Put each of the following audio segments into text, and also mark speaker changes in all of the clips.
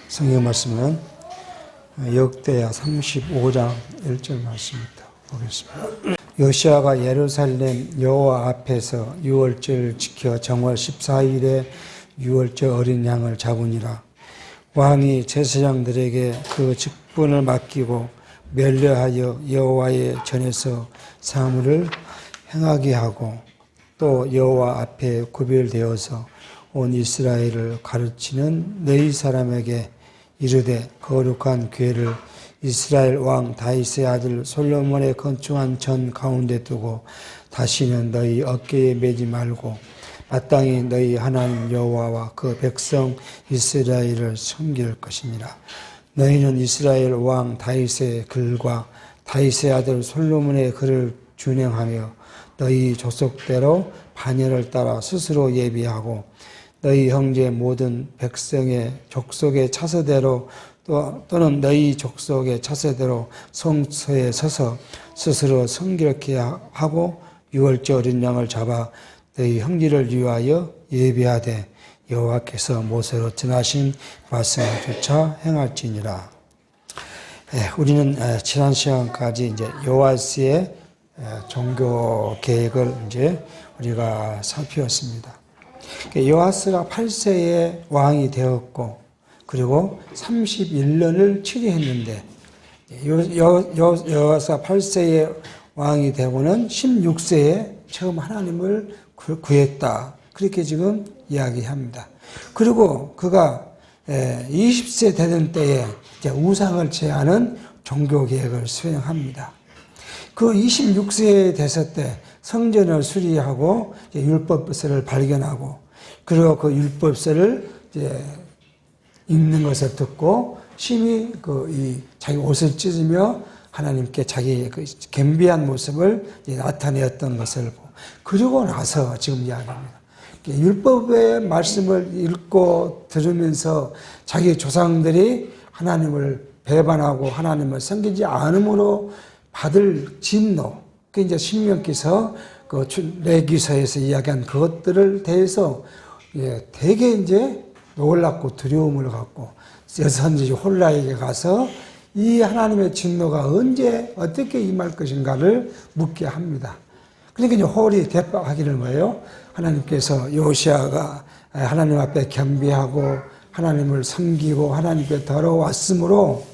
Speaker 1: 성경 말씀은 역대하 35장 1절 말씀부터 보겠습니다. 요시아가 예루살렘 여호와 앞에서 유월절 지켜 정월 14일에 유월절 어린 양을 잡으니라. 왕이 제사장들에게 그 직분을 맡기고 멸례하여 여호와의 전에서 사물을 행하게 하고 또 여호와 앞에 구별되어서 온 이스라엘을 가르치는 너희 사람에게 이르되 거룩한 궤를 이스라엘 왕 다윗의 아들 솔로몬의 건축한 전 가운데 두고 다시는 너희 어깨에 매지 말고 마땅히 너희 하나님 여호와와 그 백성 이스라엘을 섬길 것이니라. 너희는 이스라엘 왕 다윗의 글과 다윗의 아들 솔로몬의 글을 준행하며 너희 족속대로 반열을 따라 스스로 예비하고 너희 형제 모든 백성의 족속의 차세대로 또는 너희 족속의 차세대로 성소에 서서 스스로 성결케 하고 유월절 어린 양을 잡아 너희 형제를 위하여 예비하되 여호와께서 모세로 전하신 말씀을 쫓아 행할지니라. 우리는 지난 시간까지 이제 요아스의 종교 계획을 이제 우리가 살펴봤습니다. 요아스가 8세에 왕이 되었고 그리고 31년을 치리했는데 요아스가 8세에 왕이 되고는 16세에 처음 하나님을 구했다. 그렇게 지금 이야기합니다. 그리고 그가 20세 되던 때에 이제 우상을 제하는 종교 계획을 수행합니다. 그 26세에 됐을 때 성전을 수리하고 율법서를 발견하고 그리고 그 율법서를 이제 읽는 것을 듣고 심히 자기 옷을 찢으며 하나님께 자기의 그 겸비한 모습을 나타내었던 것을 보고 그러고 나서 지금 이야기합니다. 율법의 말씀을 읽고 들으면서 자기 조상들이 하나님을 배반하고 하나님을 섬기지 않음으로 받을 진노, 그 이제 신명기서 그 레위기서에서 이야기한 그것들을 대해서 되게 이제 놀랍고 두려움을 갖고 여선지 홀라에게 가서 이 하나님의 진노가 언제 어떻게 임할 것인가를 묻게 합니다. 그러니까 이제 홀이 대답하기를 뭐예요? 하나님께서 요시아가 하나님 앞에 겸비하고 하나님을 섬기고 하나님께 걸어왔으므로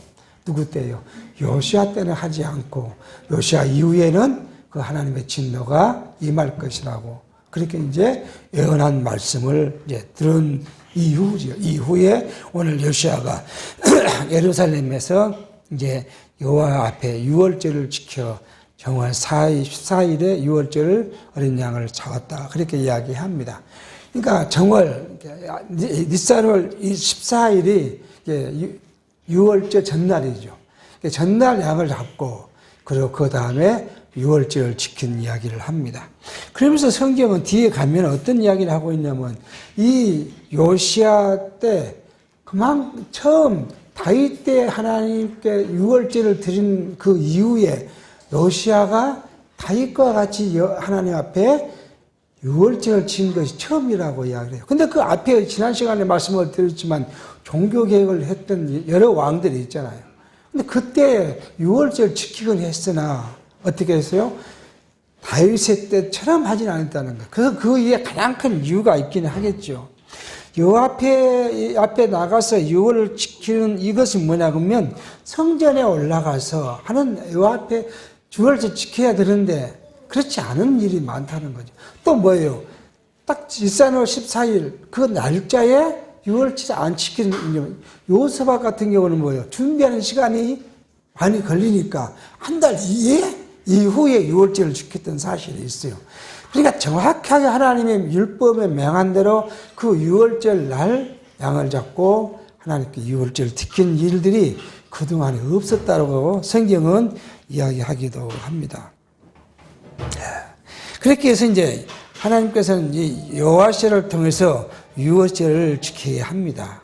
Speaker 1: 누구 때요? 요시아 때는 하지 않고 요시아 이후에는 그 하나님의 진노가 임할 것이라고 그렇게 이제 예언한 말씀을 이제 들은 이후죠. 이후에 오늘 요시아가 예루살렘에서 이제 여호와 앞에 유월절을 지켜 정월 14일에 유월절 어린 양을 잡았다. 그렇게 이야기합니다. 그러니까 정월 니산월 14일이 유월절 전날이죠. 전날 양을 잡고 그리고 그 다음에 유월절을 지킨 이야기를 합니다. 그러면서 성경은 뒤에 가면 어떤 이야기를 하고 있냐면 이 요시아 때 그만 처음 다윗 때 하나님께 유월절을 드린 그 이후에 요시아가 다윗과 같이 하나님 앞에 유월절을 지은 것이 처음이라고 이야기해요. 근데 그 앞에 지난 시간에 말씀을 드렸지만 종교 개혁을 했던 여러 왕들이 있잖아요. 근데 그때 유월절 지키곤 했으나 어떻게 했어요? 다윗의 때처럼 하진 않았다는 거예요. 그래서 그 위에 가장 큰 이유가 있기는 하겠죠. 요 앞에 나가서 유월을 지키는 이것은 뭐냐 그러면 성전에 올라가서 하는 요 앞에 유월절 지켜야 되는데 그렇지 않은 일이 많다는 거죠. 또 뭐예요? 딱 니산월 14일 그 날짜에 유월절 안 지키는 요셉아 같은 경우는 뭐예요? 준비하는 시간이 많이 걸리니까 한 달 이후에 유월절을 지켰던 사실이 있어요. 그러니까 정확하게 하나님의 율법에 명한 대로 그 유월절 날 양을 잡고 하나님께 유월절을 지킨 일들이 그동안에 없었다고 성경은 이야기하기도 합니다. 그렇게 해서 이제 하나님께서는 이 요아시를 통해서 유월절을 지켜야 합니다.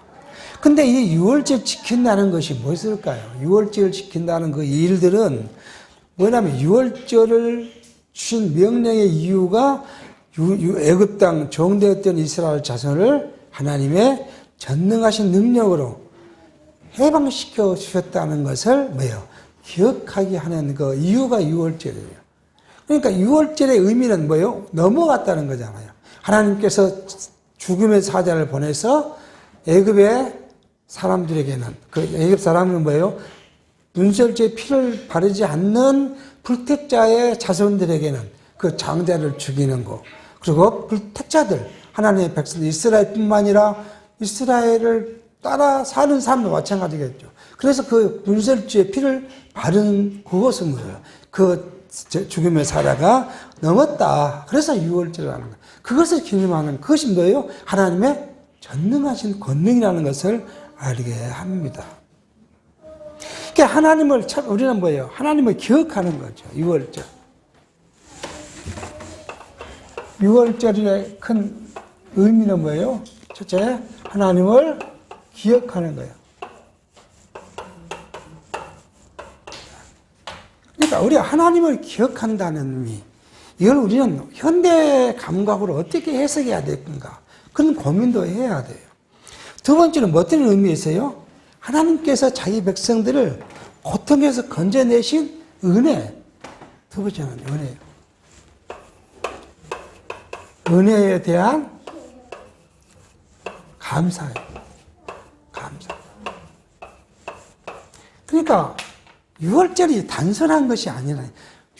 Speaker 1: 근데 이 유월절 지킨다는 것이 무엇일까요? 유월절을 지킨다는 그 일들은 뭐냐면 유월절을 주신 명령의 이유가 애굽 땅 종되었던 이스라엘 자손을 하나님의 전능하신 능력으로 해방시켜 주셨다는 것을 뭐예요? 기억하게 하는 그 이유가 유월절이에요. 그러니까 유월절의 의미는 뭐예요? 넘어갔다는 거잖아요. 하나님께서 죽음의 사자를 보내서 애굽의 사람들에게는, 그 애굽 사람은 뭐예요? 문설주의 피를 바르지 않는 불택자의 자손들에게는 그 장자를 죽이는 거. 그리고 불택자들, 하나님의 백성 이스라엘뿐만 아니라 이스라엘을 따라 사는 사람도 마찬가지겠죠. 그래서 그 문설주의 피를 바른 그것은 뭐예요? 그 죽음의 사자가 넘었다. 그래서 유월절을 하는 거예요. 그것을 기념하는 그것이 뭐예요? 하나님의 전능하신 권능이라는 것을 알게 합니다. 그러니까 하나님을 우리는 뭐예요? 하나님을 기억하는 거죠. 유월절. 유월절의 큰 의미는 뭐예요? 첫째, 하나님을 기억하는 거예요. 그러니까 우리가 하나님을 기억한다는 의미, 이걸 우리는 현대 감각으로 어떻게 해석해야 될 건가? 그런 고민도 해야 돼요. 두 번째는 어떤 의미에서요? 하나님께서 자기 백성들을 고통에서 건져내신 은혜. 두 번째는 은혜예요. 은혜에 대한 감사예요. 감사. 그러니까 유월절이 단순한 것이 아니라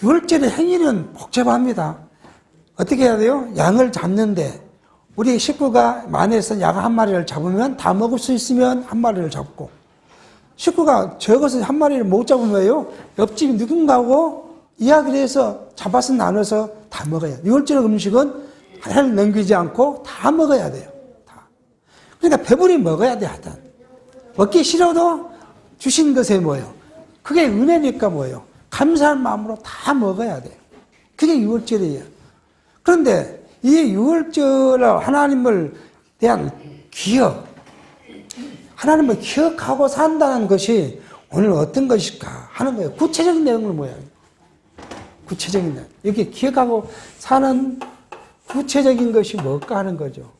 Speaker 1: 유월절의 행위는 복잡합니다. 어떻게 해야 돼요? 양을 잡는데 우리 식구가 만에서 양 한 마리를 잡으면 다 먹을 수 있으면 한 마리를 잡고, 식구가 적어서 한 마리를 못 잡으면요, 옆집 누군가하고 이야기를 해서 잡아서 나눠서 다 먹어야 돼요. 유월절 음식은 하나를 넘기지 않고 다 먹어야 돼요. 다. 그러니까 배부리 먹어야 돼, 하여튼. 먹기 싫어도 주신 것에 뭐예요? 그게 은혜니까 뭐예요? 감사한 마음으로 다 먹어야 돼요. 그게 유월절이에요. 그런데 이 유월절 하나님을 대한 기억, 하나님을 기억하고 산다는 것이 오늘 어떤 것일까 하는 거예요. 구체적인 내용은 뭐예요? 구체적인 내용. 이렇게 기억하고 사는 구체적인 것이 뭘까 하는 거죠.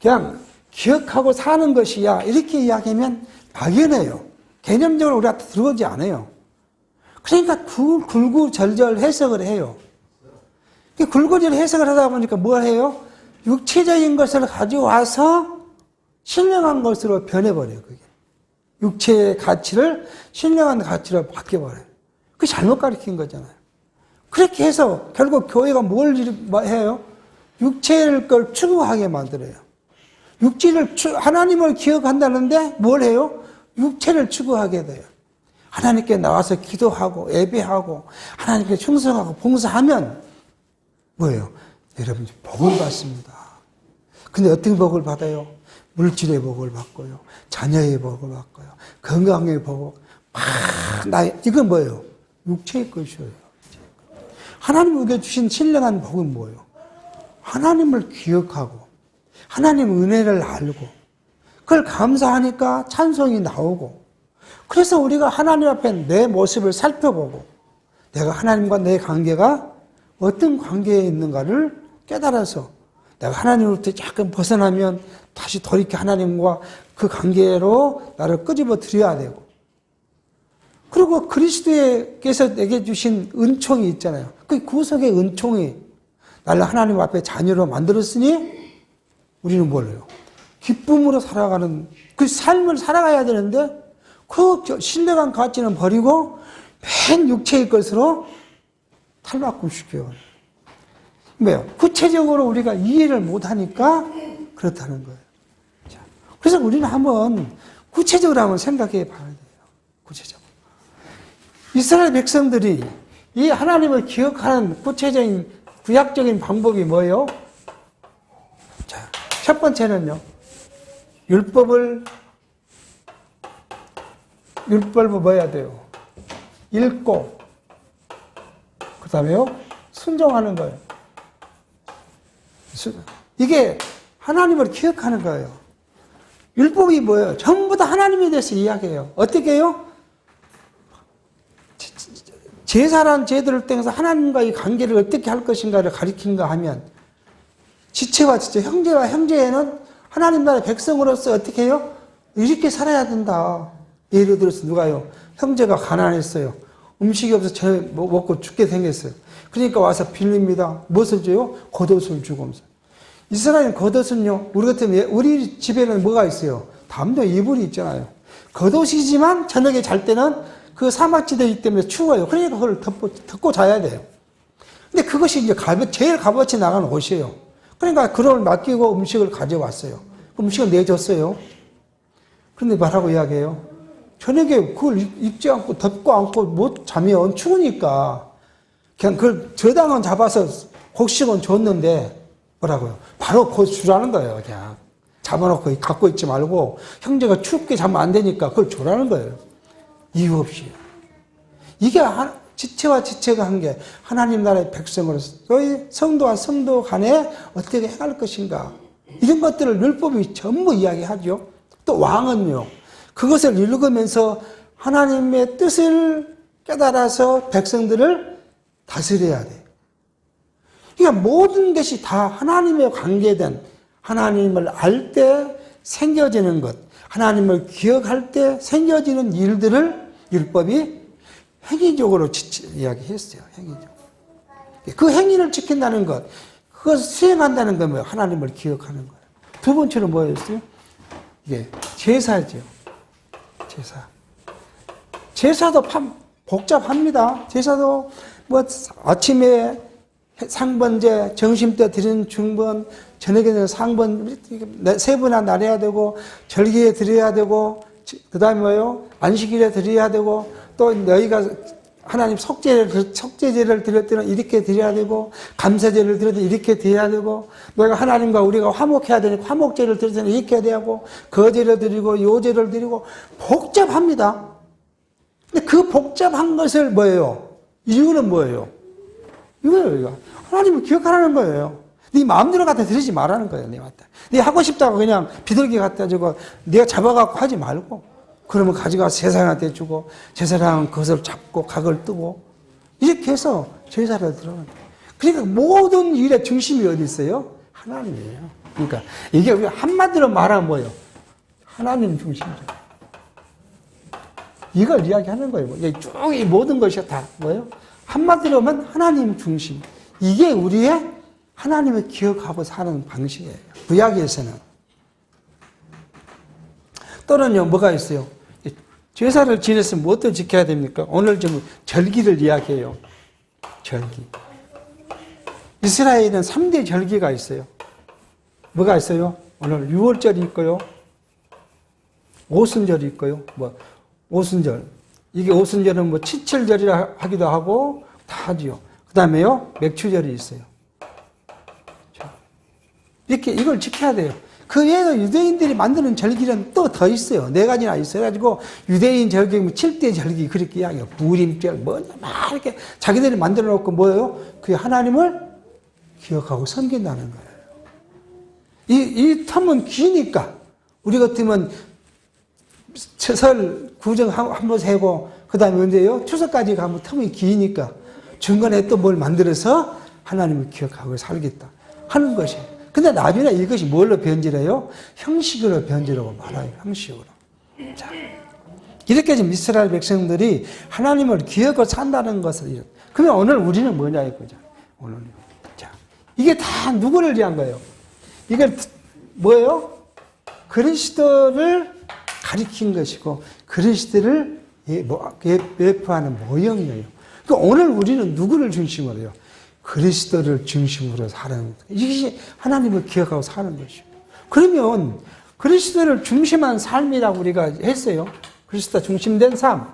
Speaker 1: 그냥 기억하고 사는 것이야 이렇게 이야기하면 막연해요. 개념적으로 우리한테 들어오지 않아요. 그러니까 굴구절절 해석을 해요. 굴구절 해석을 하다 보니까 뭘 해요? 육체적인 것을 가져와서 신령한 것으로 변해버려요. 그게. 육체의 가치를 신령한 가치로 바뀌어버려요. 그게 잘못 가르친 거잖아요. 그렇게 해서 결국 교회가 뭘 해요? 육체를 걸 추구하게 만들어요. 하나님을 기억한다는데 뭘 해요? 육체를 추구하게 돼요. 하나님께 나와서 기도하고 예배하고 하나님께 충성하고 봉사하면 뭐예요? 여러분 복을 받습니다. 근데 어떤 복을 받아요? 물질의 복을 받고요. 자녀의 복을 받고요. 건강의 복. 이건 뭐예요? 육체의 것이에요. 하나님에게 주신 신령한 복은 뭐예요? 하나님을 기억하고 하나님 은혜를 알고 그걸 감사하니까 찬송이 나오고, 그래서 우리가 하나님 앞에 내 모습을 살펴보고 내가 하나님과 내 관계가 어떤 관계에 있는가를 깨달아서 내가 하나님으로부터 약간 벗어나면 다시 돌이켜 하나님과 그 관계로 나를 끄집어 드려야 되고, 그리고 그리스도께서 내게 주신 은총이 있잖아요. 그 구속의 은총이 나를 하나님 앞에 자녀로 만들었으니 우리는 뭘요? 기쁨으로 살아가는 그 삶을 살아가야 되는데 그 신령한 가치는 버리고 맨 육체의 것으로 탈바꿈시켜요. 왜요? 구체적으로 우리가 이해를 못하니까 그렇다는 거예요. 자, 그래서 우리는 한번 구체적으로 한번 생각해 봐야 돼요. 구체적으로. 이스라엘 백성들이 이 하나님을 기억하는 구체적인 구약적인 방법이 뭐예요? 자, 첫 번째는요. 율법을 뭐 해야 돼요? 읽고 그 다음에요? 순종하는 거예요. 이게 하나님을 기억하는 거예요. 율법이 뭐예요? 전부 다 하나님에 대해서 이야기해요. 어떻게 해요? 제사란 제도를 통해서 하나님과의 관계를 어떻게 할 것인가를 가리킨가 하면, 지체와 지체, 형제와 형제에는 하나님 나라의 백성으로서 어떻게 해요? 이렇게 살아야 된다. 예를 들어서 누가요? 형제가 가난했어요. 음식이 없어서 저녁 먹고 죽게 생겼어요. 그러니까 와서 빌립니다. 무엇을 줘요? 겉옷을 주고면서. 이스라엘 겉옷은요, 우리 같으면, 우리 집에는 뭐가 있어요? 담요 이불이 있잖아요. 겉옷이지만 저녁에 잘 때는 그 사막지대이기 때문에 추워요. 그러니까 그걸 덮고 자야 돼요. 근데 그것이 이제 제일 값어치 나가는 옷이에요. 그러니까 그걸 맡기고 음식을 가져왔어요. 음식을 내줬어요. 그런데 뭐라고 이야기해요? 저녁에 그걸 입지 않고 덮고 않고 못 자면 추우니까 그냥 그걸 저당은 잡아서 곡식은 줬는데 뭐라고요? 바로 곧 주라는 거예요. 그냥 잡아놓고 갖고 있지 말고 형제가 춥게 자면 안 되니까 그걸 주라는 거예요. 이유 없이. 이게 지체와 지체가 한 게 하나님 나라의 백성으로서 너희 성도와 성도 간에 어떻게 행할 것인가. 이런 것들을 율법이 전부 이야기하죠. 또 왕은요. 그것을 읽으면서 하나님의 뜻을 깨달아서 백성들을 다스려야 돼요. 그러니까 모든 것이 다 하나님에 관계된 하나님을 알 때 생겨지는 것, 하나님을 기억할 때 생겨지는 일들을 율법이 행위적으로 이야기했어요. 행위적으로. 그 행위를 지킨다는 것, 그것을 수행한다는 건 뭐예요? 하나님을 기억하는 거예요. 두 번째는 뭐였어요? 이게 제사죠. 제사. 제사도 복잡합니다. 제사도 뭐 아침에 상번제, 점심때 드리는 중번, 저녁에는 상번, 세 번이나 나눠야 되고, 절기에 드려야 되고, 그 다음에 뭐요? 안식일에 드려야 되고, 또 너희가 하나님 속죄제를 드릴 때는 이렇게 드려야 되고, 감사제를 드릴 때는 이렇게 드려야 되고, 너희가 하나님과 우리가 화목해야 되니까 화목제를 드릴 때는 이렇게 해야 되고, 거제를 드리고, 요제를 드리고, 복잡합니다. 근데 그 복잡한 것을 뭐예요? 이유는 뭐예요? 이거예요, 이거. 하나님을 기억하라는 거예요. 네 마음대로 갖다 드리지 말라는 거예요, 네한테. 네 하고 싶다고 그냥 비둘기 갖다 주고, 네가 잡아갖고 하지 말고, 그러면 가져가서 제사장한테 주고, 제사장은 그것을 잡고 각을 뜨고, 이렇게 해서 제사를 드리는 거예요. 그러니까 모든 일의 중심이 어디 있어요? 하나님이에요. 그러니까 이게 한마디로 말하면 뭐예요? 하나님 중심이죠. 이걸 이야기하는 거예요. 쭉 이 모든 것이 다 뭐예요? 한마디로 하면 하나님 중심. 이게 우리의 하나님을 기억하고 사는 방식이에요. 구약에서는. 또는요, 뭐가 있어요? 제사를 지냈으면 무엇을 지켜야 됩니까? 오늘 좀 절기를 이야기해요. 절기. 이스라엘은 3대 절기가 있어요. 뭐가 있어요? 오늘 6월절이 있고요. 오순절이 있고요. 오순절. 이게 오순절은 칠칠절이라 하기도 하고 다 하지요. 그 다음에요, 맥추절이 있어요. 이렇게 이걸 지켜야 돼요. 그 외에도 유대인들이 만드는 절기는 또 더 있어요. 4가지나 있어가지고 유대인 절기, 7대 절기 그렇게 이야기해요. 부림절, 막 이렇게 자기들이 만들어 놓고 뭐예요? 그게 하나님을 기억하고 섬긴다는 거예요. 이 텀은 기니까 우리 같으면 설 구정 한번 세고 그 다음에 언제요? 추석까지 가면 텀이 기니까 중간에 또 뭘 만들어서 하나님을 기억하고 살겠다 하는 것이에요. 근데 나중에 이것이 뭘로 변질해요? 형식으로 변질하고 말아요. 형식으로. 자, 이렇게 지금 이스라엘 백성들이 하나님을 기억하고 산다는 것을. 그러면 오늘 우리는 뭐냐 이거죠. 오늘. 자, 이게 다 누구를 위한 거예요? 이게 뭐예요? 그리스도를 가리킨 것이고 그리스도를 예표하는 모형이에요. 그러니까 오늘 우리는 누구를 중심으로 해요? 그리스도를 중심으로 사는, 이것이 하나님을 기억하고 사는 것이죠. 그러면 그리스도를 중심한 삶이라고 우리가 했어요. 그리스도 중심된 삶.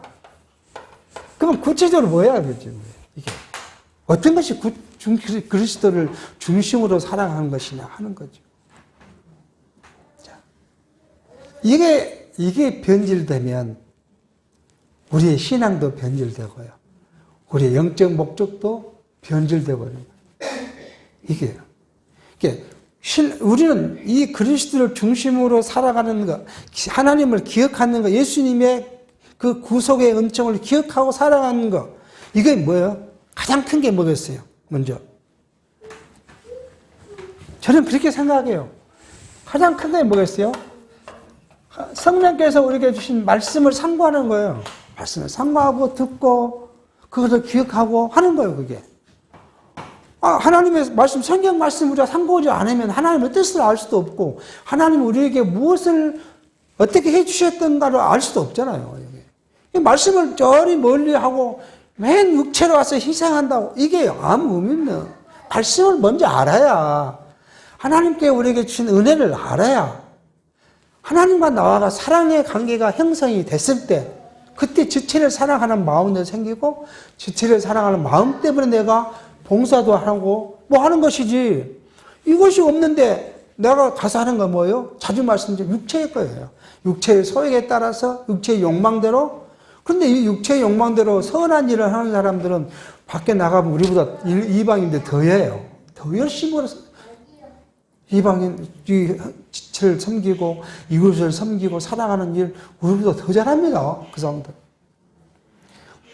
Speaker 1: 그럼 구체적으로 뭐야, 그렇죠? 이게 어떤 것이 그리스도를 중심으로 살아가는 것이냐 하는 거죠. 자, 이게 변질되면 우리의 신앙도 변질되고요. 우리의 영적 목적도 변질되고 있는 거예요. 이게요. 우리는 이 그리스도를 중심으로 살아가는 것, 하나님을 기억하는 것, 예수님의 그 구속의 은총을 기억하고 살아가는 것, 이게 뭐예요? 가장 큰 게 뭐겠어요? 먼저. 저는 그렇게 생각해요. 가장 큰 게 뭐겠어요? 성령께서 우리에게 주신 말씀을 상고하는 거예요. 말씀을 상고하고 듣고 그것을 기억하고 하는 거예요, 그게. 하나님의 말씀, 성경 말씀 우리가 상고하지 않으면 하나님의 뜻을 알 수도 없고 하나님 우리에게 무엇을 어떻게 해주셨던가를 알 수도 없잖아요. 이 말씀을 저리 멀리 하고 맨 육체로 와서 희생한다고 이게 아무 의미 없는 말씀을 먼저 알아야 하나님께 우리에게 주신 은혜를 알아야 하나님과 나와가 사랑의 관계가 형성이 됐을 때 그때 지체를 사랑하는 마음도 생기고 지체를 사랑하는 마음 때문에 내가 봉사도 하고 뭐 하는 것이지 이것이 없는데 내가 가서 하는 건 뭐예요? 자주 말씀드린 육체의 거예요. 육체의 소욕에 따라서 육체의 욕망대로 그런데 이 육체의 욕망대로 선한 일을 하는 사람들은 밖에 나가면 우리보다 이방인들 더 해요. 더 열심히 이방인 지체를 섬기고 이웃을 섬기고 사랑하는 일 우리보다 더 잘합니다. 그 사람들.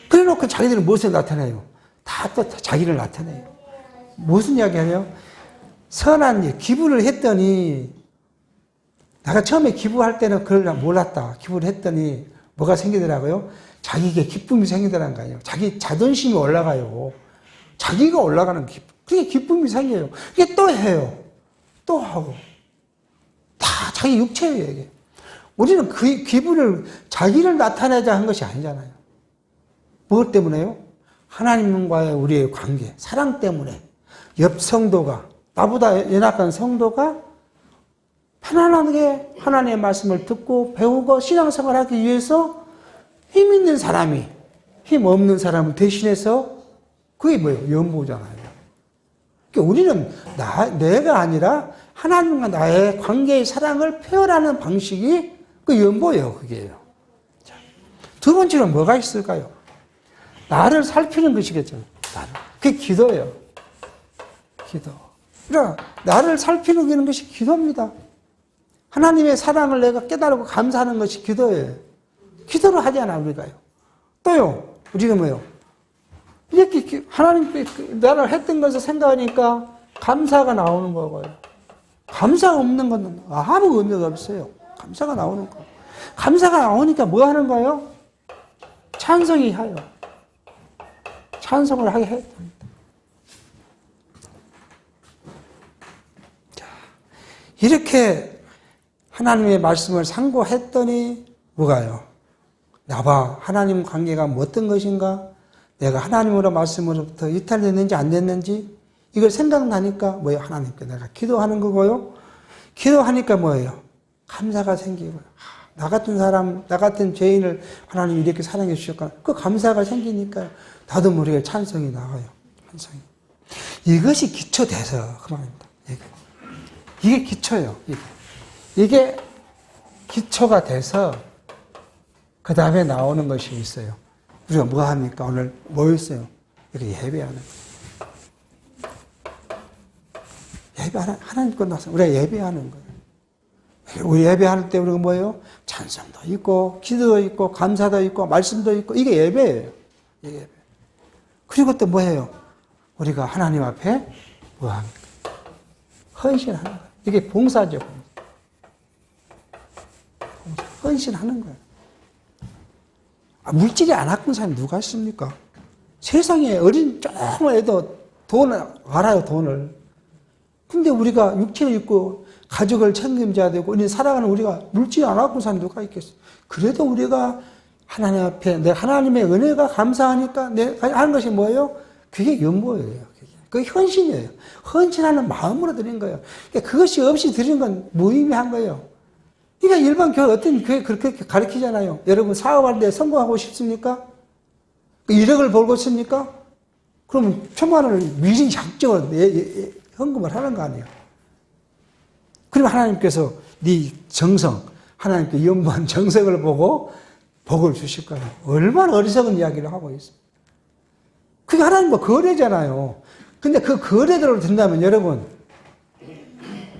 Speaker 1: 그래놓고 자기들은 무엇을 나타내요? 다 또 자기를 나타내요. 무슨 이야기 하냐? 선한 일, 기부를 했더니 내가 처음에 기부할 때는 그걸 몰랐다. 기부를 했더니 뭐가 생기더라고요? 자기에게 기쁨이 생기더라는 거예요. 자기 자존심이 올라가요. 자기가 올라가는 기쁨. 그게 기쁨이 생겨요. 이게 또 해요. 또 하고. 다 자기 육체예요, 이게. 우리는 그 기분을, 자기를 나타내자 한 것이 아니잖아요. 무엇 때문에요? 하나님과의 우리의 관계, 사랑 때문에. 옆 성도가, 나보다 연약한 성도가 편안하게 하나님의 말씀을 듣고 배우고 신앙생활을 하기 위해서 힘 있는 사람이 힘 없는 사람을 대신해서 그게 뭐예요? 연보잖아요. 그러니까 우리는 내가 아니라 하나님과 나의 관계의 사랑을 표현하는 방식이 그 연보예요. 그게요. 자, 두 번째는 뭐가 있을까요? 나를 살피는 것이겠죠. 그게 기도예요. 기도. 그러니까 나를 살피는 것이 기도입니다. 하나님의 사랑을 내가 깨달고 감사하는 것이 기도예요. 기도를 하잖아, 우리가요. 또요, 우리가 뭐요? 이렇게 하나님께 나를 했던 것을 생각하니까 감사가 나오는 거고요. 감사가 없는 건 아무 의미가 없어요. 감사가 나오는 거. 감사가 나오니까 뭐 하는 거예요? 찬송이 해요. 찬송을 하게 해야 됩니다. 자, 이렇게 하나님의 말씀을 상고했더니 뭐가요? 나와 하나님 관계가 어떤 것인가? 내가 하나님으로 말씀으로부터 이탈됐는지 안 됐는지 이걸 생각나니까 뭐예요? 하나님께 내가 기도하는 거고요. 기도하니까 뭐예요? 감사가 생기고요. 나 같은 사람, 나 같은 죄인을 하나님이 이렇게 사랑해 주셨구나. 그 감사가 생기니까 나도 모르게 찬성이 나와요. 찬성이. 이것이 기초돼서 그 말입니다. 이게 기초예요. 이게 기초가 돼서 그 다음에 나오는 것이 있어요. 우리가 뭐 합니까? 오늘 뭐 있어요? 이렇게 예배하는 거예요. 하나님 끝나서 우리가 예배하는 거예요. 우리 예배할 때 우리가 뭐예요? 찬송도 있고, 기도도 있고, 감사도 있고, 말씀도 있고, 이게 예배예요. 이게 예배. 그리고 또 뭐예요? 우리가 하나님 앞에 뭐 합니까? 헌신하는 거예요. 이게 봉사죠. 헌신하는 거예요. 물질이 안 아픈 사람이 누가 있습니까? 세상에 어린 조그만 애도 돈을 알아요, 돈을. 근데 우리가 육체를 입고 가족을 책임져야 되고, 우리 살아가는 우리가 물질이 안 아픈 사람이 누가 있겠어요? 그래도 우리가 하나님 앞에, 내 하나님의 은혜가 감사하니까 내가 하는 것이 뭐예요? 그게 연보예요. 그게 헌신이에요. 헌신하는 마음으로 드린 거예요. 그러니까 그것이 없이 드린 건 무의미한 거예요. 그러니까 일반 교회, 어떤 교회 그렇게 가르치잖아요. 여러분 사업할 때 성공하고 싶습니까? 1억을 벌고 있습니까? 그러면 1,000만 원을 미리 작정을 헌금을 하는 거 아니에요. 그럼 하나님께서 네 정성, 하나님께 연보한 정성을 보고 복을 주실 거예요. 얼마나 어리석은 이야기를 하고 있어요. 그게 하나님과 거래잖아요. 근데 그 거래대로 된다면 여러분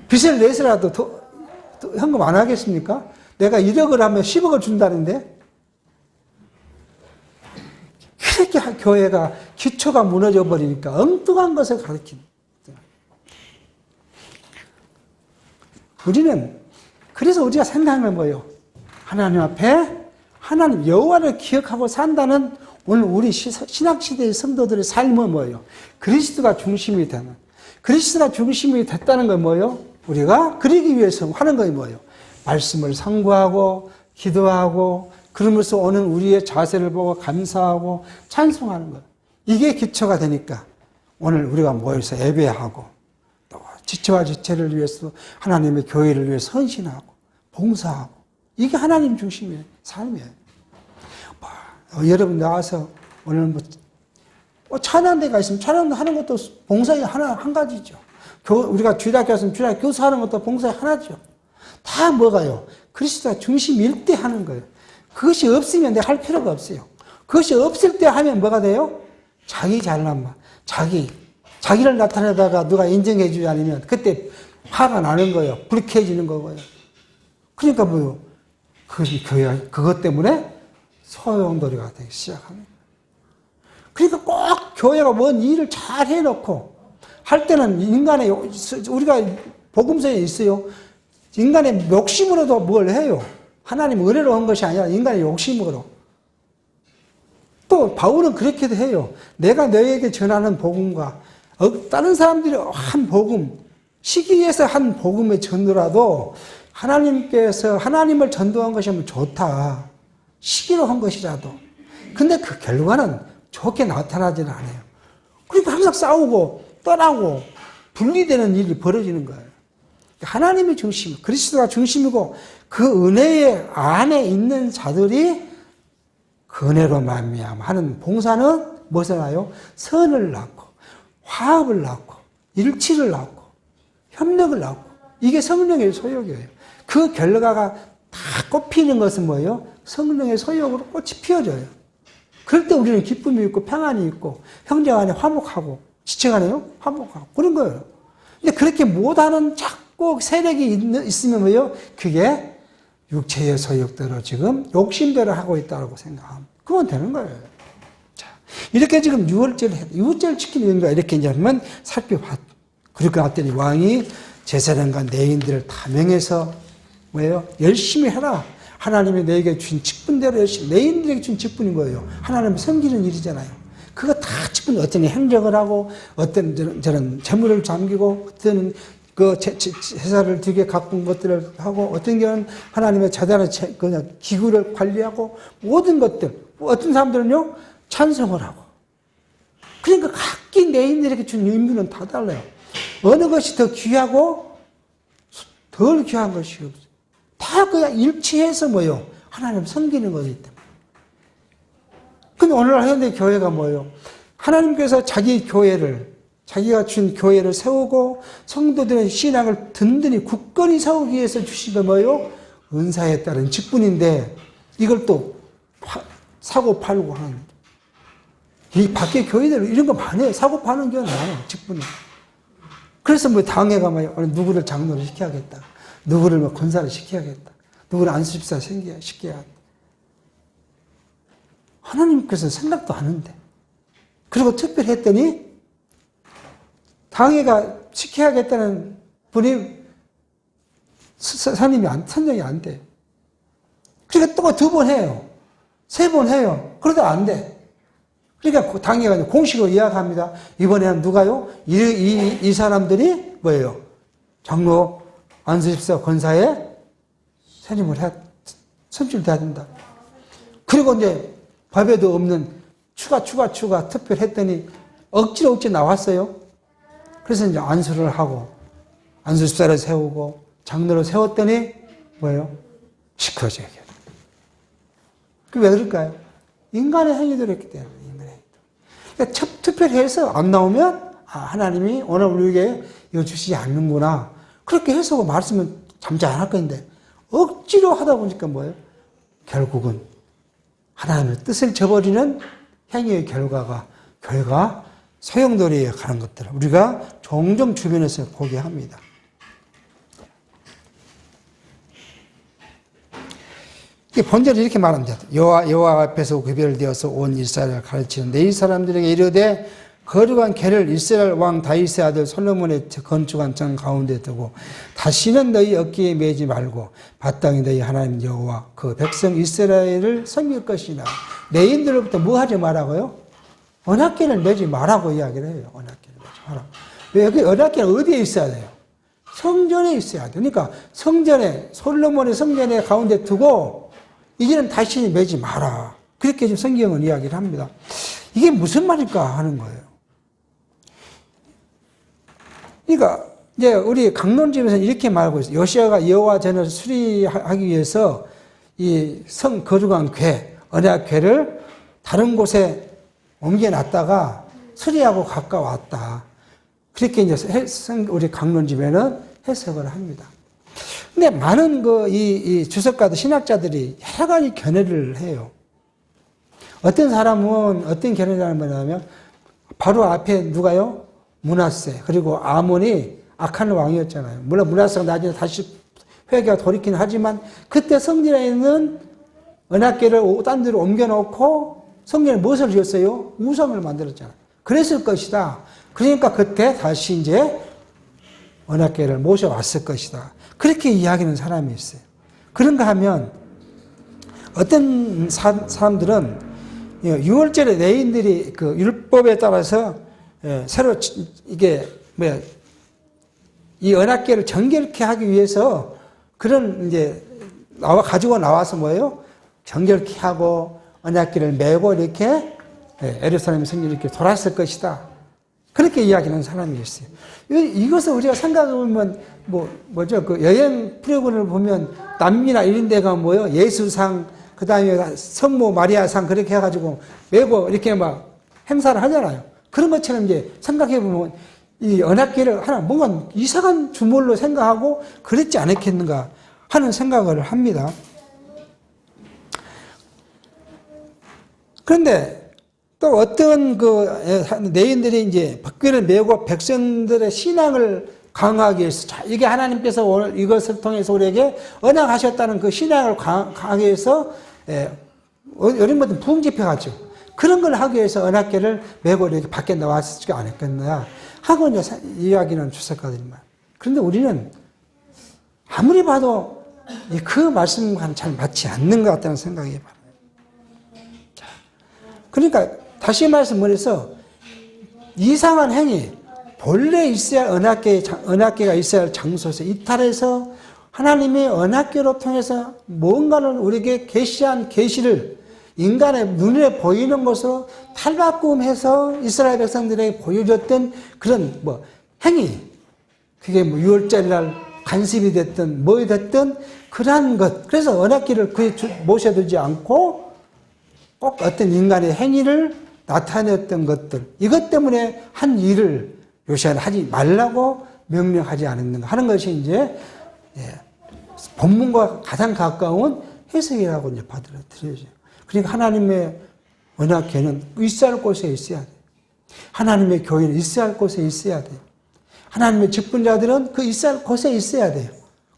Speaker 1: 빚을 내서라도 현금 안 하겠습니까? 내가 1억을 하면 10억을 준다는데 그렇게 교회가 기초가 무너져 버리니까 엉뚱한 것을 가르칩니다. 우리는 그래서 우리가 생각하는 거예요. 하나님 앞에 하나님 여호와를 기억하고 산다는 오늘 우리 신학시대의 성도들의 삶은 뭐예요? 그리스도가 중심이 되는, 그리스도가 중심이 됐다는 건 뭐예요? 우리가 그러기 위해서 하는 것이 뭐예요? 말씀을 상고하고 기도하고 그러면서 오는 우리의 자세를 보고 감사하고 찬송하는 것. 이게 기초가 되니까 오늘 우리가 모여서 예배하고 또 지체와 지체를 위해서 하나님의 교회를 위해서 헌신하고 봉사하고 이게 하나님 중심의 삶이에요. 여러분 나와서 오늘 찬양대가 있으면 찬양하는 것도 봉사의 한 가지죠. 우리가 주일학교 왔으면 주일학교 교사하는 것도 봉사의 하나죠. 다 뭐가요? 그리스도가 중심일 때 하는 거예요. 그것이 없으면 내가 할 필요가 없어요. 그것이 없을 때 하면 뭐가 돼요? 자기 잘난만, 자기를 나타내다가 누가 인정해 주지 않으면 그때 화가 나는 거예요. 불쾌해지는 거고요. 그러니까 뭐요? 그것 때문에 소용돌이가 되기 시작하는 거예요. 그러니까 꼭 교회가 뭔 일을 잘 해놓고 할 때는 인간의, 우리가 복음서에 있어요. 인간의 욕심으로도 뭘 해요. 하나님 은혜로 한 것이 아니라 인간의 욕심으로. 또 바울은 그렇게도 해요. 내가 너에게 전하는 복음과 다른 사람들이 한 복음, 시기에서 한 복음의 전도라도 하나님께서 하나님을 전도한 것이면 좋다. 시기로 한 것이라도. 근데 그 결과는 좋게 나타나지는 않아요. 그러니까 항상 싸우고 떠나고 분리되는 일이 벌어지는 거예요. 하나님이 중심, 그리스도가 중심이고 그 은혜의 안에 있는 자들이 그 은혜로 말미암아 하는 봉사는 무엇을 하요? 선을 낳고 화합을 낳고 일치를 낳고 협력을 낳고 이게 성령의 소욕이에요. 그 결과가 다 꽃피는 것은 뭐예요? 성령의 소욕으로 꽃이 피어져요. 그럴 때 우리는 기쁨이 있고 평안이 있고 형제 간에 화목하고 지체 간에요? 화목하고 그런 거예요. 근데 그렇게 못하는 자꾸 세력이 있으면 뭐예요? 그게 육체의 소욕대로 지금 욕심대로 하고 있다고 생각하면 그건 되는 거예요. 자, 이렇게 지금 유월절을 지키는 이유가 이렇게 이제 한번 살펴봤. 그렇게 났더니 왕이 제사장과 내인들을 다 명해서 뭐예요? 열심히 해라. 하나님이 너에게 준 직분대로 열심히, 내인들에게 준 직분인 거예요. 하나님을 섬기는 일이잖아요. 그거 다 직분, 어떤 행정을 하고, 어떤 저는 재물을 잠기고, 어떤 그 제사를 되게 가꾼 것들을 하고, 어떤 경우는 하나님의 자단의 그냥 기구를 관리하고, 모든 것들, 어떤 사람들은요, 찬송을 하고. 그러니까 각기 내인들에게 준 임무는 다 달라요. 어느 것이 더 귀하고, 덜 귀한 것이 없어요. 다 그냥 일치해서 뭐요? 하나님 섬기는 거기 때문에. 근데 오늘날 현대 교회가 뭐요? 하나님께서 자기 교회를, 자기가 준 교회를 세우고 성도들의 신앙을 든든히 굳건히 세우기 위해서 주신 게 뭐요? 은사에 따른 직분인데 이걸 또 사고 팔고 하는. 이 밖에 교회들 이런 거 많아요. 사고 파는 경우는 많아요. 직분이. 그래서 뭐 당회가 뭐 누구를 장로를 시켜야겠다. 누구를 뭐 권사를 시켜야겠다. 누구를 안수집사 시켜야겠다. 하나님께서 생각도 하는데. 그리고 특별히 했더니 당회가 시켜야겠다는 분이 선정이 안 돼. 그러니까 또 2번 해요. 3번 해요. 그러다 안 돼. 그러니까 당회가 공식으로 이야기합니다. 이번에는 누가요? 이 사람들이 뭐예요? 장로, 안수집사, 권사에 선출을 해야 된다. 그리고 이제 법에도 없는 추가 특별했더니 억지로 나왔어요. 그래서 이제 안수를 하고 안수집사를 세우고 장로를 세웠더니 뭐예요? 시끄러져요. 왜 그럴까요? 인간의 행위들이 있기 때문에. 그러니까 특별해서 안 나오면 하나님이 오늘 우리에게 이거 주시지 않는구나. 그렇게 해서 말씀은 잠시 안 할 건데 억지로 하다 보니까 뭐예요? 결국은 하나님의 뜻을 저버리는 행위의 결과 소용돌이에 가는 것들을 우리가 종종 주변에서 보게 합니다. 본절은 이렇게 말합니다. 여호와 앞에서 구별되어서 온 이스라엘을 가르치는 이 사람들에게 이르되 거룩한 궤를 이스라엘 왕 다윗의 아들 솔로몬의 건축한 정 가운데 두고 다시는 너희 어깨에 매지 말고 마땅히 너희 하나님 여호와 그 백성 이스라엘을 섬길 것이나 레인들로부터 뭐 하지 말라고요? 언약궤를 매지 말라고 이야기를 해요. 언약궤를 매지 말라고. 왜 여기 언약궤는 어디에 있어야 돼요? 성전에 있어야 돼요. 그러니까 성전에 솔로몬의 성전에 가운데 두고 이제는 다시 매지 마라. 그렇게 지금 성경은 이야기를 합니다. 이게 무슨 말일까 하는 거예요. 그러니까 이제 우리 강론집에서는 이렇게 말하고 있어요. 요시아가 여호와 전을 수리하기 위해서 이 성 거룩한 궤, 언약궤를 다른 곳에 옮겨놨다가 수리하고 가까웠다. 그렇게 이제 우리 강론집에는 해석을 합니다. 근데 많은 이 주석가들, 신학자들이 여러 가지 견해를 해요. 어떤 사람은 어떤 견해를 하냐면 바로 앞에 누가요? 므낫세, 그리고 아몬이 악한 왕이었잖아요. 물론 므낫세가 나중에 다시 회개가 돌이키긴 하지만 그때 성전에 있는 언약궤를 딴 데로 옮겨놓고 성전에 무엇을 지었어요? 우상을 만들었잖아요. 그랬을 것이다. 그러니까 그때 다시 이제 언약궤를 모셔왔을 것이다. 그렇게 이야기하는 사람이 있어요. 그런가 하면 어떤 사람들은 6월절에 레인들이 그 율법에 따라서 새로 이게 이 언약궤를 정결케 하기 위해서 그런 이제 가지고 나와서 뭐예요? 정결케 하고 언약궤를 메고 이렇게 예루살렘 성전을 이렇게 돌았을 것이다. 그렇게 이야기하는 사람이 있어요. 이것을 우리가 생각해보면 뭐죠? 그 여행 프로그램을 보면 남미나 이런 데가 뭐예요? 예수상, 그 다음에 성모 마리아상 그렇게 해가지고 메고 이렇게 막 행사를 하잖아요. 그런 것처럼 이제 생각해보면 이 언약궤를 하나 뭔가 이상한 주물로 생각하고 그랬지 않겠는가 하는 생각을 합니다. 그런데 또 어떤 내인들이 이제 법궤를 메고 백성들의 신앙을 강화하기 위해서 이게 하나님께서 오늘 이것을 통해서 우리에게 언약하셨다는 그 신앙을 강하기 위해서 어린 것은 부흥 집회하죠. 그런 걸 하기 위해서 언약궤를 메고 이렇게 밖에 나왔지 않았겠느냐 하고 이제 이야기는 주석가들만. 그런데 우리는 아무리 봐도 그 말씀과는 잘 맞지 않는 것 같다는 생각이 해봐요. 그러니까 다시 말씀드려서 이상한 행위, 본래 있어야 언약궤가 있어야 할 장소에서 이탈해서 하나님의 언약궤로 통해서 뭔가를 우리에게 계시한 계시를 인간의 눈에 보이는 것으로 탈바꿈해서 이스라엘 백성들에게 보여줬던 그런 행위, 그게 6월절날 간섭이 됐든 뭐이 됐든 그러한 것. 그래서 언약궤를 그에 모셔두지 않고 꼭 어떤 인간의 행위를 나타냈던 것들, 이것 때문에 한 일을 요시아는 하지 말라고 명령하지 않았는가 하는 것이 이제 본문과 가장 가까운 해석이라고 이제 받아들여져요. 그러니까 하나님의 언약궤는 있어야 할 곳에 있어야 돼요. 하나님의 교회는 있어야 할 곳에 있어야 돼요. 하나님의 직분자들은 그 있어야 할 곳에 있어야 돼요.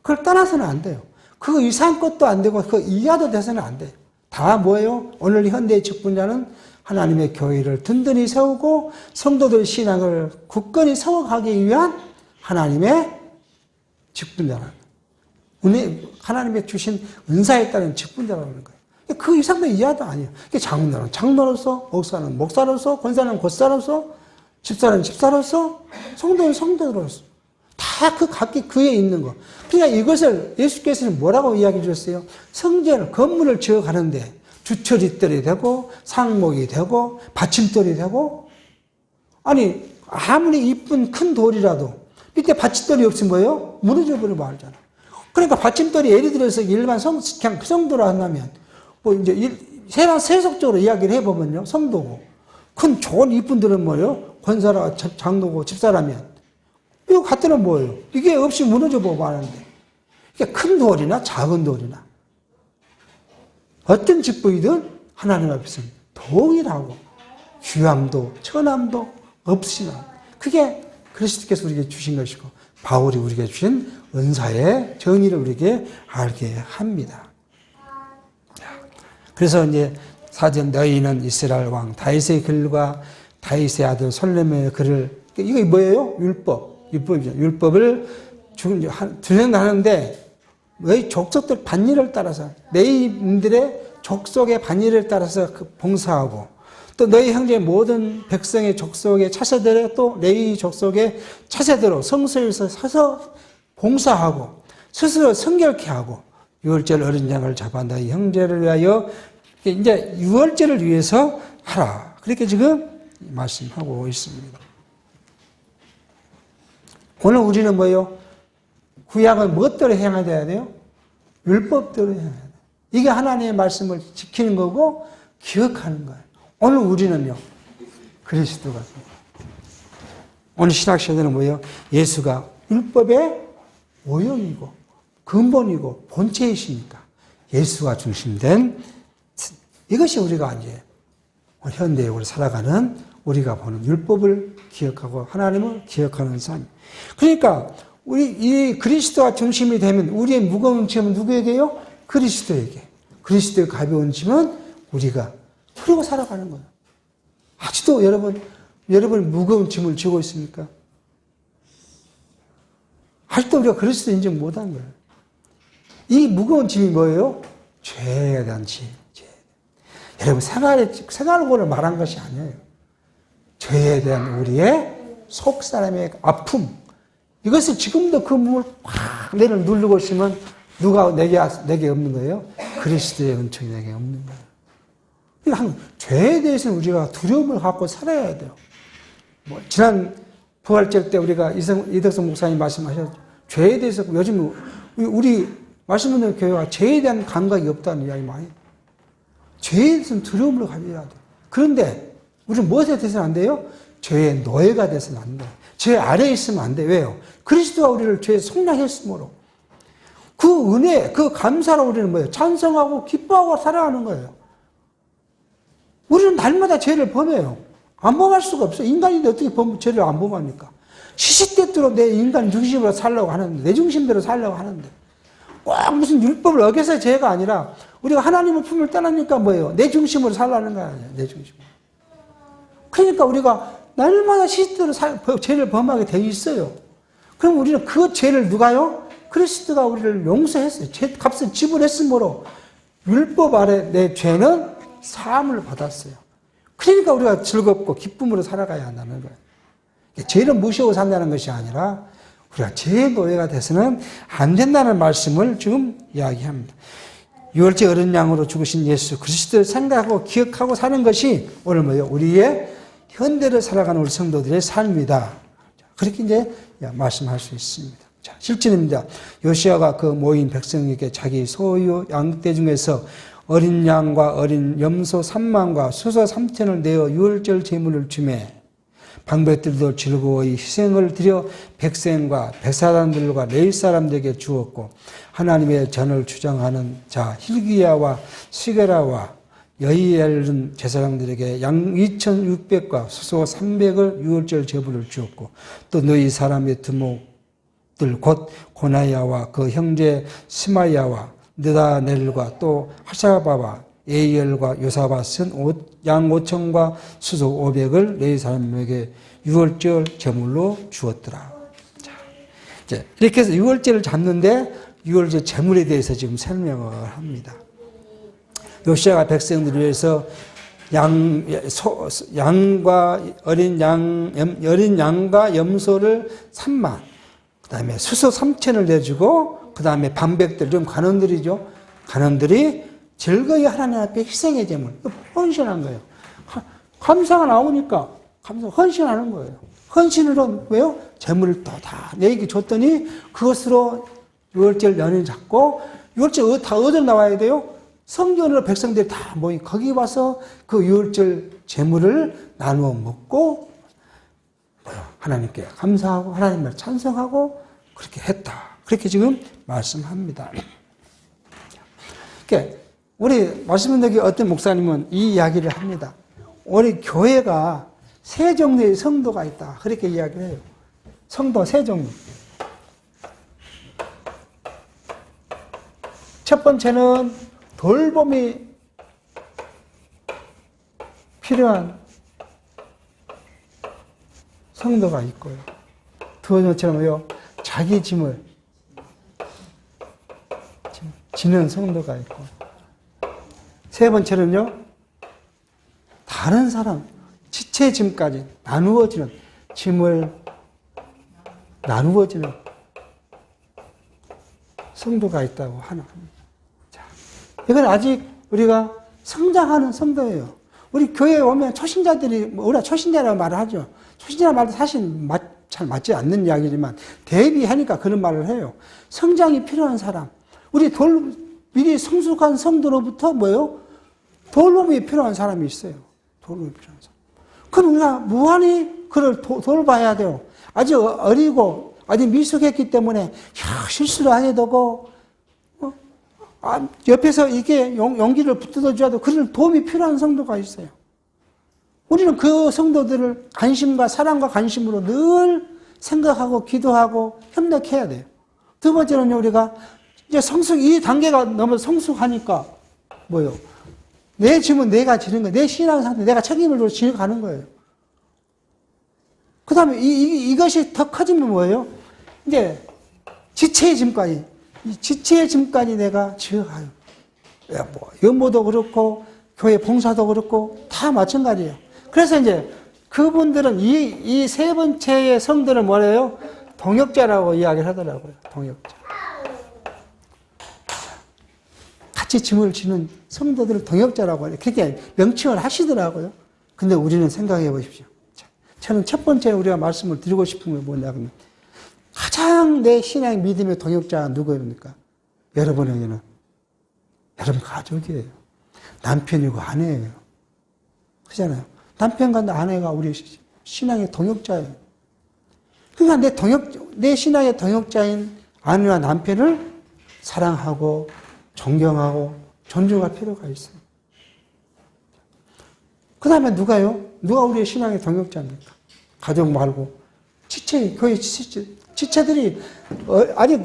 Speaker 1: 그걸 떠나서는 안 돼요. 그 이상 것도 안 되고 그 이하도 돼서는 안 돼요. 다 뭐예요? 오늘 현대의 직분자는 하나님의 교회를 든든히 세우고 성도들 신앙을 굳건히 세워가기 위한 하나님의 직분자라는 거예요. 하나님의 주신 은사에 따른 직분자라는 거예요. 그 이상도 이하도 아니에요. 장로는 장로로서, 목사는 목사로서, 권사는 권사로서, 집사는 집사로서, 성도는 성도로서 다 그 각기 그에 있는 거. 그러니까 이것을 예수께서는 뭐라고 이야기해 주셨어요? 성전을, 건물을 지어가는데 주처리들이 되고 상목이 되고 받침돌이 되고, 아니 아무리 이쁜 큰 돌이라도 밑에 받침돌이 없으면 뭐예요? 무너져 버리고 말잖아. 그러니까 받침돌이 예를 들어서 일반 그냥 그 정도로 한다면 이제 세속적으로 이야기를 해보면요, 성도고 큰 좋은 이쁜 들은 뭐예요? 권사라 장로고 집사라면 이거 같은 뭐예요? 이게 없이 무너져 보고 하는데, 이게 큰 돌이나 작은 돌이나 어떤 직분이든 하나님 앞에서는 동일하고 귀함도 천함도 없으나 그게 그리스도께서 우리에게 주신 것이고 바울이 우리에게 주신 은사의 정의를 우리에게 알게 합니다. 그래서 이제 사전 너희는 이스라엘 왕 다윗의 길과 다윗의 아들 솔로몬의 글을, 이거 뭐예요? 율법이죠. 율법을 두년 하는데 너희 족속들 반일을 따라서, 레위인들의 족속의 반일을 따라서 봉사하고, 또 너희 형제의 모든 백성의 족속의 차세대로, 또 레위 족속의 차세대로 성소에서 서서 봉사하고 스스로 성결케 하고 유월절 어린 양을 잡아 너희 형제를 위하여, 이제 유월절을 위해서 하라. 그렇게 지금 말씀하고 있습니다. 오늘 우리는 뭐예요? 구약은 무엇대로 행해야 돼요? 율법대로 행해야 돼요. 이게 하나님의 말씀을 지키는 거고 기억하는 거예요. 오늘 우리는요, 그리스도가. 오늘 신학시대는 뭐예요? 예수가 율법의 오형이고 근본이고 본체이시니까 예수가 중심된, 이것이 우리가 이제 현대에 우리 살아가는, 우리가 보는 율법을 기억하고 하나님을 기억하는 삶. 그러니까 이 그리스도가 중심이 되면 우리의 무거운 짐은 누구에게요? 그리스도에게. 그리스도의 가벼운 짐은 우리가 풀고 살아가는 거예요. 아직도 여러분 무거운 짐을 지고 있습니까? 아직도 우리가 그리스도 인정 못한 거예요. 이 무거운 짐이 뭐예요? 죄에 대한 짐. 여러분, 생활고를 말한 것이 아니에요. 죄에 대한 우리의 속 사람의 아픔. 이것을 지금도 그 몸을 팍 내를 누르고 있으면 누가 내게 없는 거예요? 그리스도의 은총이 내게 없는 거예요. 그러니까 죄에 대해서는 우리가 두려움을 갖고 살아야 돼요. 지난 부활절 때 우리가 이덕성 목사님 말씀하셨죠. 죄에 대해서 요즘 우리 말씀 듣는 교회가 죄에 대한 감각이 없다는 이야기 많이 해요. 죄에 대해서는 두려움을 가져야 돼요. 그런데 우리는 무엇에 대해서는 안 돼요? 죄의 노예가 돼서는 안 돼요. 죄 아래에 있으면 안 돼요. 왜요? 그리스도가 우리를 죄에 속량했으므로 그 은혜, 그 감사로 우리는 뭐예요? 찬성하고 기뻐하고 살아가는 거예요. 우리는 날마다 죄를 범해요. 안 범할 수가 없어요. 인간인데 어떻게 죄를 안 범합니까? 시시때때로 내 인간 중심으로 살려고 하는데, 내 중심대로 살려고 하는데, 꼭 무슨 율법을 어겨서 죄가 아니라 우리가 하나님의 품을 떠나니까 뭐예요? 내 중심으로 살라는 거 아니에요. 내 중심으로. 그러니까 우리가 날마다 시시때때로 죄를 범하게 돼 있어요. 그럼 우리는 그 죄를 누가요? 그리스도가 우리를 용서했어요. 죄 값을 지불했으므로 율법 아래 내 죄는 사함을 받았어요. 그러니까 우리가 즐겁고 기쁨으로 살아가야 한다는 거예요. 죄를 무시하고 산다는 것이 아니라 우리가 죄의 노예가 돼서는 안 된다는 말씀을 지금 이야기합니다. 유월절 어린 양으로 죽으신 예수 그리스도를 생각하고 기억하고 사는 것이 오늘 뭐예요? 우리의 현대를 살아가는 우리 성도들의 삶이다. 그렇게 이제 말씀할 수 있습니다. 자, 실진입니다. 요시아가 그 모인 백성에게 자기 소유 양떼 중에서 어린 양과 어린 염소 3만과 수소 3천을 내어 유월절 제물을 주매 방백들도 즐거워이 희생을 드려 백성과 백사람들과 레위 사람들에게 주었고 하나님의 전을 주장하는 자 hil기야와 스게라와 여이엘은 제사장들에게 양 2,600과 수소 300을 유월절 제물을 주었고 또 너희 사람의 두목들 곧 고나야와 그 형제 스마야와 느다넬과 또 하샤바와 에이엘과 요사밧은 양 5천과 수소 500을 레위 사람에게 유월절 제물로 주었더라. 자, 이제 이렇게 해서 유월절을 잡는데 유월절 제물에 대해서 지금 설명을 합니다. 요시아가 백성들을 위해서 양과 어린 양과 염소를 3만, 그 다음에 수소 3천을 내주고, 그 다음에 반백들, 좀 간원들이죠. 간원들이 즐거이 하나님 앞에 희생의 제물, 헌신한 거예요. 감사가 나오니까 헌신하는 거예요. 헌신으로 왜요? 제물을 또 다 내게 줬더니 그것으로 유월절 연을 잡고 유월절 다 어디로 나와야 돼요? 성전으로 백성들이 다 모이 거기 와서 그 유월절 제물을 나누어 먹고 하나님께 감사하고 하나님을 찬성하고 그렇게 했다. 그렇게 지금 말씀합니다. 그러니까 우리 말씀 듣기 어떤 목사님은 이 이야기를 합니다. 우리 교회가 세 종류의 성도가 있다. 그렇게 이야기를 해요. 성도 세 종류. 첫 번째는 돌봄이 필요한 성도가 있고요. 두 번째는요, 자기 짐을 지는 성도가 있고, 세 번째는요, 다른 사람, 지체 짐까지 나누어지는, 짐을 나누어지는 성도가 있다고 하나. 자, 이건 아직 우리가 성장하는 성도예요. 우리 교회에 오면 초신자들이, 우리가 초신자라고 말을 하죠. 초신자라는 말도 사실 잘 맞지 않는 이야기지만, 대비하니까 그런 말을 해요. 성장이 필요한 사람. 우리 미리 성숙한 성도로부터 뭐예요? 돌봄이 필요한 사람이 있어요. 돌봄이 필요한 사람. 그럼 우리가 무한히 그를 돌봐야 돼요. 아직 어리고, 아직 미숙했기 때문에, 실수를 안 해도, 옆에서 이게 용기를 붙들어줘도 그런 도움이 필요한 성도가 있어요. 우리는 그 성도들을 관심과 사랑과 관심으로 늘 생각하고 기도하고 협력해야 돼요. 두 번째는요, 우리가 이제 이 단계가 너무 성숙하니까 뭐요? 내 짐은 내가 지는 거예요. 내 신앙 상태, 내가 책임을 지고 가는 거예요. 그 다음에 이것이 더 커지면 뭐예요? 이제 지체의 짐까지, 이 지체의 짐까지 내가 지어가요. 연모도 그렇고, 교회 봉사도 그렇고, 다 마찬가지예요. 그래서 이제 그분들은 이 세 번째의 성들을 뭐래요? 동역자라고 이야기를 하더라고요. 동역자. 같이 짐을 지는 성도들을 동역자라고 해요. 그렇게 명칭을 하시더라고요. 근데 우리는 생각해 보십시오. 저는 첫 번째 우리가 말씀을 드리고 싶은 게 뭐냐면, 가장 내 신앙의 믿음의 동역자가 누구입니까? 여러분에게는 여러분 가족이에요. 남편이고 아내예요. 그렇잖아요. 남편과 아내가 우리 신앙의 동역자예요. 그러니까 내 신앙의 동역자인 아내와 남편을 사랑하고 존경하고 존중할 필요가 있어요. 그 다음에 누가요? 누가 우리의 신앙의 동역자입니까? 가족 말고 교회 지체들이 아직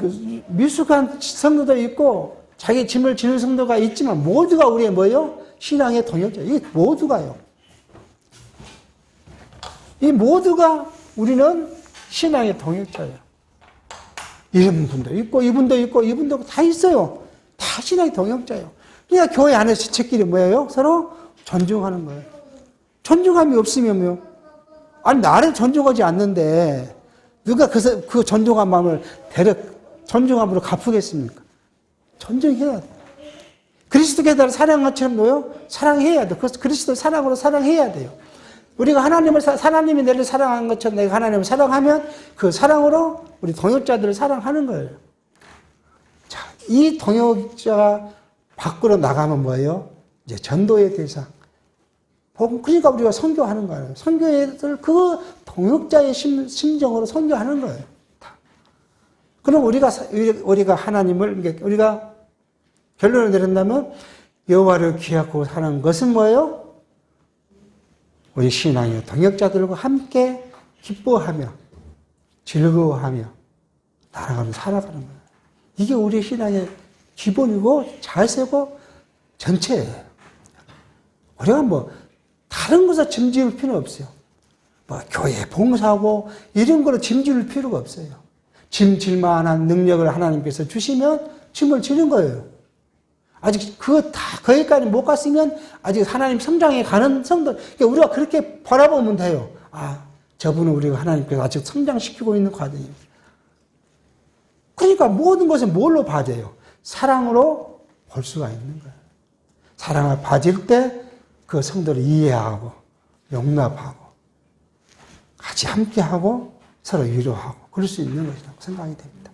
Speaker 1: 미숙한 성도도 있고 자기 짐을 지는 성도가 있지만 모두가 우리의 뭐예요? 신앙의 동역자. 이게 모두가요. 이 모두가 우리는 신앙의 동역자예요. 이런 분도 있고 이분도 있고 이분도 다 있어요. 다 신앙의 동역자예요. 그러니까 교회 안에 지체끼리 뭐예요? 서로 존중하는 거예요. 존중함이 없으면 뭐요? 아니 나를 존중하지 않는데 누가 그 존중한 마음을 존중함으로 갚으겠습니까? 존중해야 돼. 그리스도께서 사랑한 것처럼 뭐요? 사랑해야 돼. 그리스도 사랑으로 사랑해야 돼요. 우리가 하나님이 나를 사랑한 것처럼 내가 하나님을 사랑하면 그 사랑으로 우리 동역자들을 사랑하는 거예요. 자, 이 동역자가 밖으로 나가면 뭐예요? 이제 전도의 대상. 그러니까 우리가 선교하는 거예요. 선교를 그 동역자의 심정으로 선교하는 거예요. 그럼 우리가 하나님을, 우리가 결론을 내린다면 여호와를 기약하고 사는 것은 뭐예요? 우리 신앙의 동역자들과 함께 기뻐하며 즐거워하며 나아가며 살아가는 거예요. 이게 우리 신앙의 기본이고 자세고 전체예요. 우리가 다른 것에 짐질 필요 없어요. 교회 봉사하고 이런 거로 짐질 필요가 없어요. 짐질 만한 능력을 하나님께서 주시면 짐을 지는 거예요. 아직 거기까지 못 갔으면 아직 하나님 성장해 가는 성도, 그러니까 우리가 그렇게 바라보면 돼요. 저분은 우리가 하나님께서 아직 성장시키고 있는 과정이에요. 그러니까 모든 것을 뭘로 봐야 돼요? 사랑으로 볼 수가 있는 거예요. 사랑을 봐줄 때 그 성도를 이해하고 용납하고 같이 함께하고 서로 위로하고 그럴 수 있는 것이라고 생각이 됩니다.